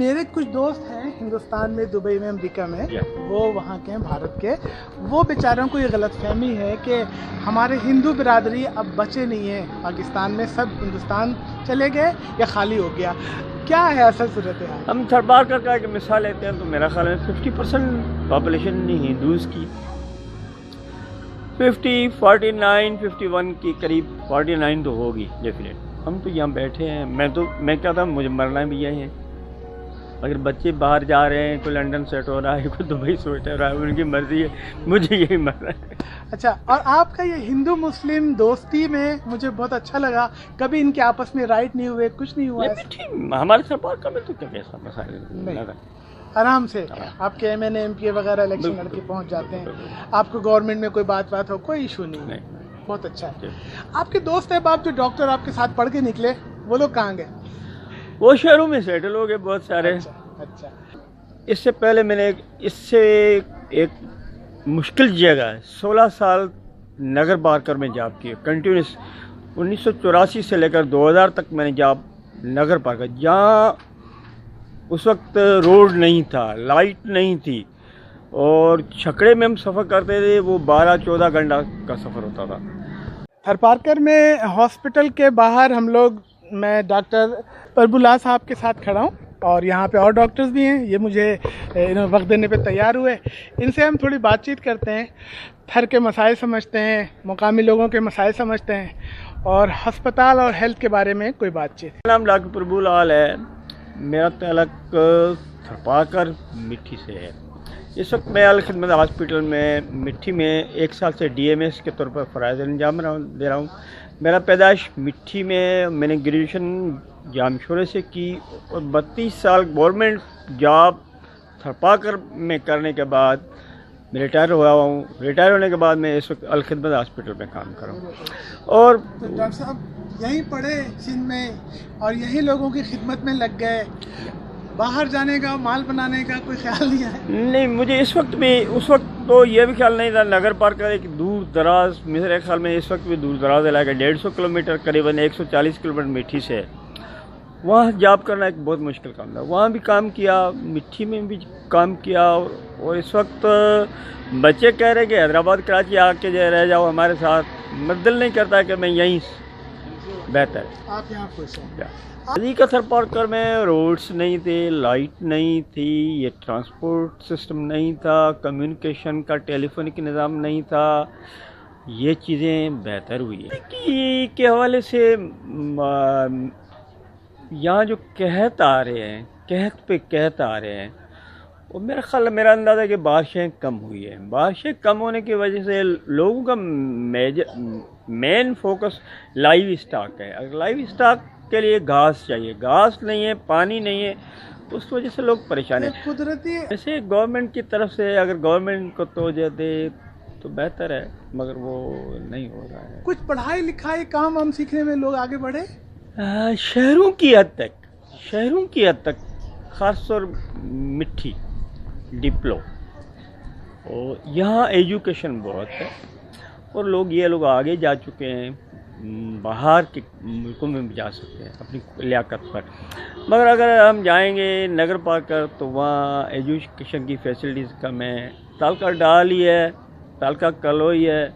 میرے کچھ دوست ہیں ہندوستان میں، دبئی میں، امریکہ میں، وہ وہاں کے ہیں بھارت کے. وہ بیچاروں کو یہ غلط فہمی ہے کہ ہمارے ہندو برادری اب بچے نہیں ہیں پاکستان میں، سب ہندوستان چلے گئے یا خالی ہو گیا. کیا ہے اصل صورتحال؟ ہم تھرپارکر کا ایک مثال لیتے ہیں تو میرا خیال ہے 50% پاپولیشن ہندوز کی، 49 51 کی قریب، 49 تو ہوگی ڈیفینیٹ. ہم تو یہاں بیٹھے ہیں، میں کیا تھا، مجھے مرنا بھی یہی ہے. اگر بچے باہر جا رہے ہیں، کوئی لنڈن سیٹ ہو رہا ہے، کوئی دبئی سیٹ ہو رہا ہے، ان کی مرضی ہے، مجھے یہی مرنا ہے. اچھا، اور آپ کا یہ ہندو مسلم دوستی میں مجھے بہت اچھا لگا. کبھی ان کے آپس میں رائٹ نہیں ہوئے، کچھ نہیں ہوا؟ ہمارے تھرپارکر میں تو کیا ایسا مسائل نہیں، آرام سے آپ کے ایم این اے، ایم پی اے وغیرہ الیکشن لڑ کے پہنچ جاتے ہیں. آپ کو گورنمنٹ میں کوئی بات ہو، کوئی ایشو نہیں. بہت اچھا ہے. آپ کے دوست احباب جو ڈاکٹر آپ کے ساتھ پڑھ کے نکلے، وہ لوگ کہاں گئے؟ وہ شہروں میں سیٹل ہو گئے بہت سارے. اچھا. اس سے پہلے میں نے اس سے ایک مشکل جگہ ہے، 16 سال نگر پارکر میں جاب کی کنٹینیوس. 1984 سے لے کر 2000 تک میں نے جاب نگر پارکر، جہاں اس وقت روڈ نہیں تھا، لائٹ نہیں تھی، اور چھکڑے میں ہم سفر کرتے تھے، وہ 12-14 گھنٹہ کا سفر ہوتا تھا. تھرپارکر میں ہاسپٹل کے باہر ہم لوگ، میں ڈاکٹر پربھولا صاحب کے ساتھ کھڑا ہوں، اور یہاں پہ اور ڈاکٹرز بھی ہیں. یہ مجھے وقت دینے پہ تیار ہوئے. ان سے ہم تھوڑی بات چیت کرتے ہیں، تھر کے مسائل سمجھتے ہیں، مقامی لوگوں کے مسائل سمجھتے ہیں، اور ہسپتال اور ہیلتھ کے بارے میں کوئی بات چیت. میرا نام ڈاکٹر پربھولا ہے. میرا تعلق تھرپارکر مٹھی سے ہے. اس وقت میں الخدمت ہاسپٹل میں مٹھی میں 1 سال سے ڈی ایم ایس کے طور پر فرائض انجام دے رہا ہوں. میرا پیدائش مٹھی میں نے گریجویشن جامعہ شورے سے کی، اور 32 سال گورنمنٹ جاب تھرپارکر میں کرنے کے بعد میں ریٹائر ہوا ہوں. ریٹائر ہونے کے بعد میں اس وقت الخدمت ہاسپٹل میں کام کر رہا ہوں. اور ڈاکٹر صاحب یہیں پڑھے سندھ میں، اور یہیں لوگوں کی خدمت میں لگ گئے، باہر جانے کا، مال بنانے کا کوئی خیال نہیں ہے؟ نہیں، مجھے اس وقت تو یہ بھی خیال نہیں تھا. نگر پارکر ایک دور دراز، میرے خیال میں اس وقت بھی دور دراز علاقہ، 150 کلومیٹر، قریباً 140 کلومیٹر مٹھی سے ہے. وہاں جاب کرنا ایک بہت مشکل کام تھا. وہاں بھی کام کیا، مٹھی میں بھی کام کیا، اور اس وقت بچے کہہ رہے کہ حیدرآباد کراچی آ کے رہ جاؤ ہمارے ساتھ. میں دل نہیں کرتا کہ میں یہیں بہتر. آپ یہاں خوش ہیں؟ علی کا تھرپارکر میں روڈس نہیں تھے، لائٹ نہیں تھی، یہ ٹرانسپورٹ سسٹم نہیں تھا، کمیونیکیشن کا ٹیلی فونک نظام نہیں تھا. یہ چیزیں بہتر ہوئی ہیں کے حوالے سے. یہاں جو قحط آ رہے ہیں، قحط پہ قحط آ رہے ہیں، اور میرا اندازہ ہے کہ بارشیں کم ہوئی ہیں. بارشیں کم ہونے کی وجہ سے لوگوں کا مین فوکس لائیو اسٹاک ہے. اگر لائیو اسٹاک کے لیے گھاس چاہیے، گھاس نہیں ہے، پانی نہیں ہے، تو اس وجہ سے لوگ پریشان ہیں. قدرتی ویسے گورنمنٹ کی طرف سے اگر گورنمنٹ کو توجہ دے تو بہتر ہے، مگر وہ نہیں ہو رہا ہے. کچھ پڑھائی لکھائی کام ہم سیکھنے میں لوگ آگے بڑھے؟ شہروں کی حد تک خاص طور مٹھی ڈپلو، اور یہاں ایجوکیشن بہت ہے، اور یہ لوگ آگے جا چکے ہیں، باہر کے ملکوں میں بھی جا سکتے ہیں اپنی لیاقت پر. مگر اگر ہم جائیں گے نگر پارکر تو وہاں ایجوکیشن کی فیسلٹیز کم ہے. تالکہ ڈال ہی ہے، تالکہ کلوئی ہے،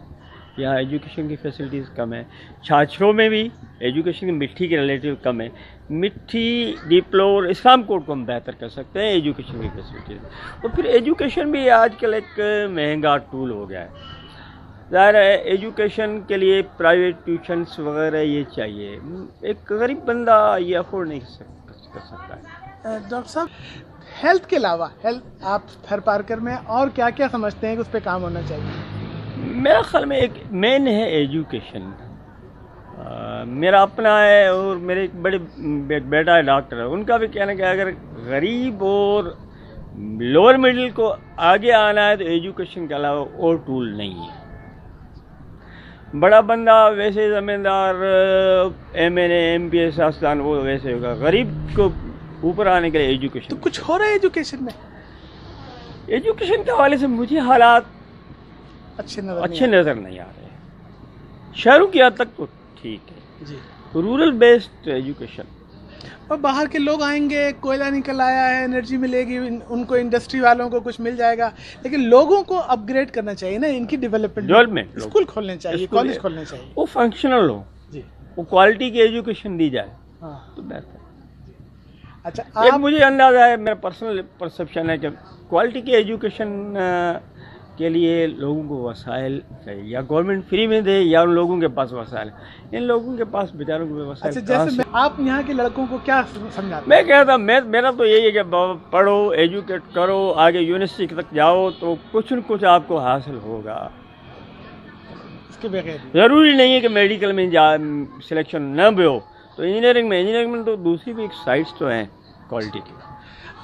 یہاں ایجوکیشن کی فیسلٹیز کم ہے. چھاچھروں میں بھی ایجوکیشن کی مٹھی کے ریلیٹیو کم ہے. مٹھی، ڈپلو اور اسلام کوٹ کو ہم بہتر کر سکتے ہیں ایجوکیشن کی فیسلٹیز. اور پھر ایجوکیشن بھی آج کل ایک مہنگا ٹول ہو گیا ہے. ظاہر ہے ایجوکیشن کے لیے پرائیویٹ ٹیوشنس وغیرہ یہ چاہیے، ایک غریب بندہ یہ افورڈ نہیں کر سکتا ہے. ڈاکٹر صاحب، ہیلتھ کے علاوہ آپ تھرپارکر میں اور کیا کیا سمجھتے ہیں کہ اس پہ کام ہونا چاہیے؟ میرا خیال میں ایک مین ہے ایجوکیشن. میرا اپنا ہے، اور میرے ایک بڑے بیٹا ہے ڈاکٹر ہے، ان کا بھی کہنا ہے کہ اگر غریب اور لوور مڈل کو آگے آنا ہے تو ایجوکیشن کے علاوہ اور ٹول نہیں ہے. بڑا بندہ ویسے زمیندار، ایم این اے، ایم پی اے، سیاستدان، وہ ویسے ہوگا. غریب کو اوپر آنے کے لیے ایجوکیشن. تو کچھ ہو رہا ہے ایجوکیشن میں؟ ایجوکیشن کے حوالے سے مجھے حالات اچھے نظر نہیں آ رہے. شہروں کی حد تک تو ٹھیک ہے، جی. رورل بیسڈ ایجوکیشن اور باہر کے لوگ آئیں گے, کوئلہ نکل آیا ہے, انرجی ملے گی ان کو, انڈسٹری والوں کو کچھ مل جائے گا, لیکن لوگوں کو اپ گریڈ کرنا چاہیے نا, ان کی ڈیولپمنٹ, اسکول کھولنے چاہیے, کالج کھولنے چاہیے, وہ فنکشنل ہو جی, وہ کوالٹی کی ایجوکیشن دی جائے تو بہتر. اچھا, ایک مجھے اندازہ ہے, میرا پرسنل پرسپشن ہے کہ کوالٹی کی ایجوکیشن کے لیے لوگوں کو وسائل چاہیے, یا گورنمنٹ فری میں دے یا ان لوگوں کے پاس وسائل. ان لوگوں کے پاس بیچاروں کو وسائل. جیسے آپ یہاں کے لڑکوں کو کیا سمجھاتے؟ میں کہتا میرا تو یہی ہے کہ پڑھو, ایجوکیٹ کرو, آگے یونیورسٹی تک جاؤ تو کچھ نہ کچھ آپ کو حاصل ہوگا. اس کے بغیر ضروری نہیں ہے کہ میڈیکل میں سلیکشن نہ بھی ہو, تو انجینئرنگ میں تو دوسری بھی ایک سائٹس تو ہیں کوالٹی کی.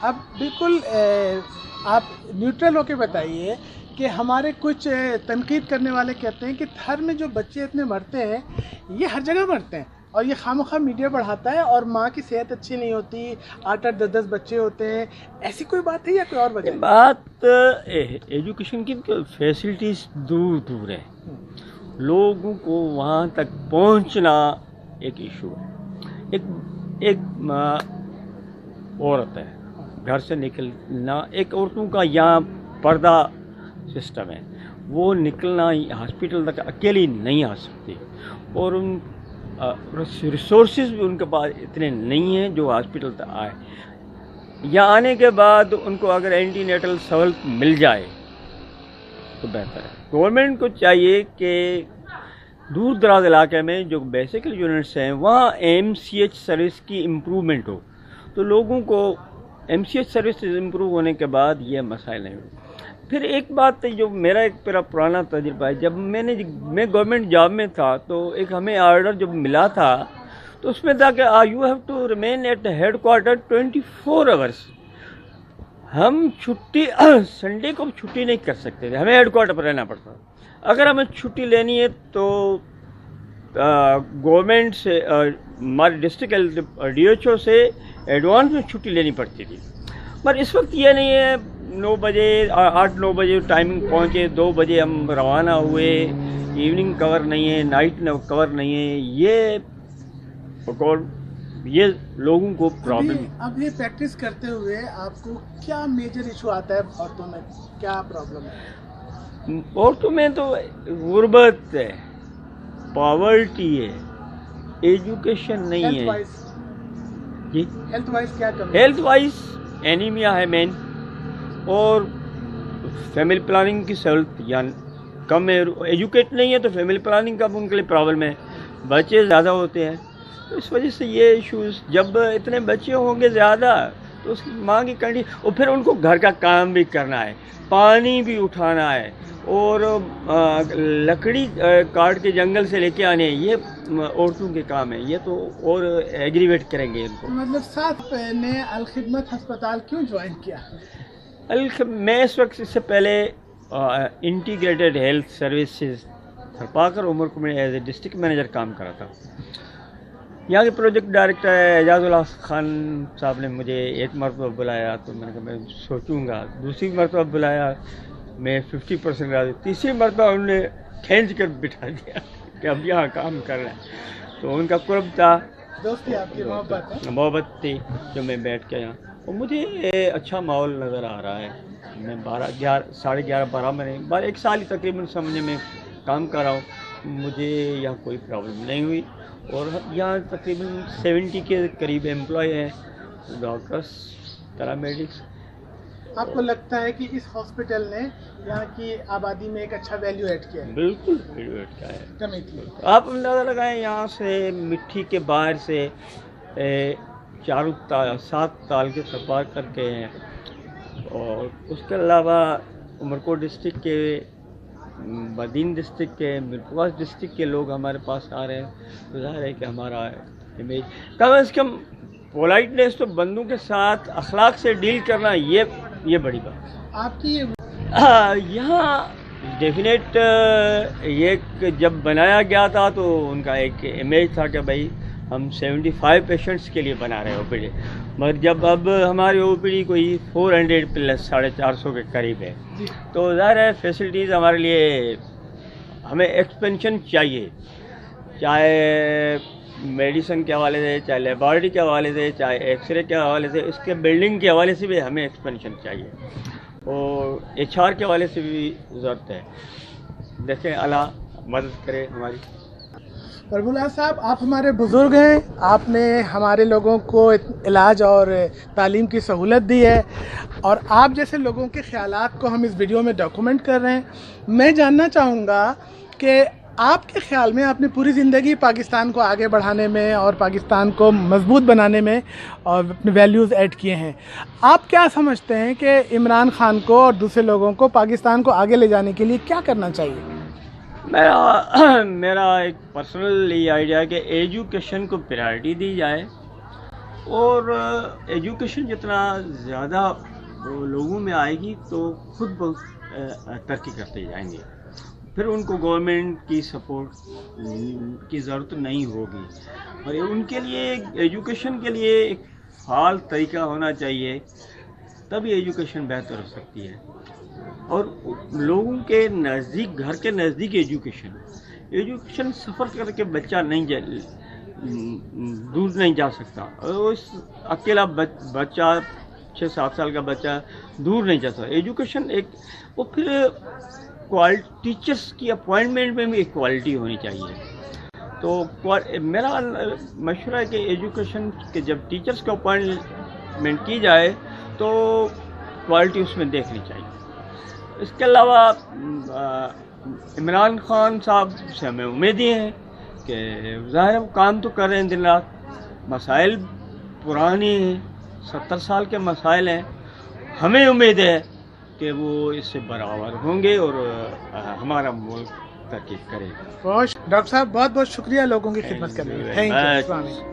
اب بالکل آپ نیوٹرل ہو کے بتائیے کہ ہمارے کچھ تنقید کرنے والے کہتے ہیں کہ تھر میں جو بچے اتنے مرتے ہیں یہ ہر جگہ مرتے ہیں, اور یہ خواہ میڈیا بڑھاتا ہے, اور ماں کی صحت اچھی نہیں ہوتی, 8-8 10 بچے ہوتے ہیں. ایسی کوئی بات ہے یا کوئی اور وجہ؟ بات ایجوکیشن کی فیسلٹیز دور دور ہے, لوگوں کو وہاں تک پہنچنا ایک ایشو ہے. ایک عورت ہے, گھر سے نکلنا, ایک عورتوں کا یہاں پردہ سسٹم ہے, وہ نکلنا ہاسپٹل تک اکیلی نہیں آ سکتی, اور ان ریسورسز بھی ان کے پاس اتنے نہیں ہیں جو ہاسپٹل تک آئے. یہاں آنے کے بعد ان کو اگر اینٹی نیٹل سہولت مل جائے تو بہتر ہے. گورنمنٹ کو چاہیے کہ دور دراز علاقے میں جو بیسیکل یونٹس ہیں وہاں ایم سی ایچ سروس کی امپرومنٹ ہو, تو لوگوں کو M C H services improve ہونے کے بعد یہ مسائل نہیں ہوئے. پھر ایک بات جو میرا ایک پرانا تجربہ ہے, جب میں گورنمنٹ جاب میں تھا تو ایک ہمیں آرڈر جب ملا تھا تو اس میں تھا کہ you have to remain at headquarter 24 hours. ہم چھٹی سنڈے کو چھٹی نہیں کر سکتے تھے, ہمیں ہیڈ کوارٹر پر رہنا پڑتا. اگر ہمیں چھٹی لینی ہے تو گورنمنٹ سے, ہمارے ڈسٹرکٹ ڈی ایچ او سے ایڈوانس میں چھٹی لینی پڑتی تھی. پر اس وقت یہ نہیں ہے, 9 بجے 8-9 بجے ٹائمنگ پہنچے, 2 بجے ہم روانہ ہوئے, ایوننگ کور نہیں ہے, نائٹ کور نہیں ہے. یہ لوگوں کو پرابلم. اب یہ پریکٹس کرتے ہوئے آپ کو کیا میجر ایشو آتا ہے عورتوں میں, کیا پرابلم ہے؟ عورتوں میں تو غربت ہے, پاورٹی ہے, ایجوکیشن نہیں ہے جی. ہیلتھ وائز کیا کرنا؟ ہیلتھ وائز اینیمیا ہے مین, اور فیملی پلاننگ کی سہولت یا کم ہے. ایجوکیٹ نہیں ہے تو فیملی پلاننگ کا ان کے لیے پرابلم ہے, بچے زیادہ ہوتے ہیں, تو اس وجہ سے یہ ایشوز. جب اتنے بچے ہوں گے زیادہ تو اس کی ماں کی کنڈیشن, اور پھر ان کو گھر کا کام بھی کرنا ہے, پانی بھی اٹھانا ہے, اور لکڑی کاٹ کے جنگل سے لے کے آنے, یہ عورتوں کے کام ہے. یہ تو اور ایگریویٹ کریں گے ان کو. مطلب ساتھ نے الخدمت ہسپتال کیوں جوائن کیا؟ میں اس وقت اس سے پہلے انٹیگریٹڈ ہیلتھ سروسز تھرپاکر عمر کو میں ایز اے ڈسٹرکٹ مینیجر کام کرا تھا. یہاں کے پروجیکٹ ڈائریکٹر اعجاز اللہ خان صاحب نے مجھے ایک مرتبہ بلایا تو میں نے کہا میں سوچوں گا. دوسری مرتبہ بلایا, میں 50% رہا. تیسری مرتبہ انہوں نے کھینچ کر بٹھا دیا کہ اب یہاں کام کرنا ہے. تو ان کا قرب تھا, دوستی آپ کی محبت تھی, جو میں بیٹھ کے یہاں, اور مجھے اچھا ماحول نظر آ رہا ہے. میں 11:30-12 میں ایک سال ہی تقریباً سمجھنے میں کام کر رہا ہوں. مجھے یہاں کوئی پرابلم نہیں ہوئی, اور یہاں تقریباً 70 کے قریب ایمپلائی ہیں, ڈاکٹرس, پیرامیڈکس. آپ کو لگتا ہے کہ اس ہاسپٹل نے یہاں کی آبادی میں ایک اچھا ویلیو ایڈ کیا ہے؟ بالکل ویلیو ایڈ کیا ہے. کمی تھی. آپ اندازہ لگائیں, یہاں سے مٹھی کے باہر سے 7 تال کے سفار کر کے ہیں, اور اس کے علاوہ عمرکوٹ ڈسٹرکٹ کے, بدین ڈسٹرکٹ کے, مرپواس ڈسٹرکٹ کے لوگ ہمارے پاس آ رہے ہیں. تو ظاہر ہے کہ ہمارا امیج کم از کم پولائٹنیس, تو بندوں کے ساتھ اخلاق سے ڈیل کرنا, یہ بڑی بات. آپ کی یہاں ڈیفینیٹ یہ جب بنایا گیا تھا تو ان کا ایک امیج تھا کہ بھائی ہم 75 پیشنٹس کے لیے بنا رہے ہیں او پی ڈی, مگر جب اب ہماری او پی ڈی کوئی 400 پلس 450 کے قریب ہے, تو ظاہر ہے فیسلٹیز ہمارے لیے, ہمیں ایکسپینشن چاہیے. چاہے میڈیسن کے حوالے سے، چاہے لیبارٹری کے حوالے سے، چاہے ایکس رے کے حوالے سے، اس کے بلڈنگ کے حوالے سے بھی ہمیں ایکسپینشن چاہیے، اور HR کے حوالے سے بھی ضرورت ہے. دیکھیں اللہ مدد کرے ہماری. پربھو صاحب، آپ ہمارے بزرگ ہیں، آپ نے ہمارے لوگوں کو علاج اور تعلیم کی سہولت دی ہے، اور آپ جیسے لوگوں کے خیالات کو ہم اس ویڈیو میں ڈاکومنٹ کر رہے ہیں. میں جاننا چاہوں گا کہ آپ کے خیال میں آپ نے پوری زندگی پاکستان کو آگے بڑھانے میں اور پاکستان کو مضبوط بنانے میں اور اپنے ویلیوز ایڈ کیے ہیں. آپ کیا سمجھتے ہیں کہ عمران خان کو اور دوسرے لوگوں کو پاکستان کو آگے لے جانے کے لیے کیا کرنا چاہیے؟ میرا ایک پرسنل یہ آئیڈیا ہے کہ ایجوکیشن کو پریارٹی دی جائے، اور ایجوکیشن جتنا زیادہ لوگوں میں آئے گی تو خود بہت ترقی کرتے جائیں گے. پھر ان کو گورنمنٹ کی سپورٹ کی ضرورت نہیں ہوگی، اور ان کے لیے ایجوکیشن کے لیے ایک فعال طریقہ ہونا چاہیے، تبھی ایجوکیشن بہتر ہو سکتی ہے. اور لوگوں کے نزدیک، گھر کے نزدیک ایجوکیشن سفر کر کے بچہ دور نہیں جا سکتا. اکیلا بچہ 6-7 سال کا بچہ دور نہیں جا سکتا. ایجوکیشن ایک، وہ پھر ٹیچرس کی اپوائنٹمنٹ میں بھی ایک کوالٹی ہونی چاہیے. تو میرا مشورہ ہے کہ ایجوکیشن کے جب ٹیچرس کو اپوائنٹمنٹ کی جائے تو کوالٹی اس میں دیکھنی چاہیے. اس کے علاوہ عمران خان صاحب سے ہمیں امیدیں ہیں کہ ظاہر وہ کام تو کر رہے ہیں دن رات، مسائل پرانے ہیں، 70 سال کے مسائل ہیں. ہمیں امید ہے کہ وہ اس سے برابر ہوں گے اور ہمارا ملک ترقی کرے گا. ڈاکٹر صاحب بہت بہت شکریہ لوگوں کی خدمت کرنے کے لیے. Thank you.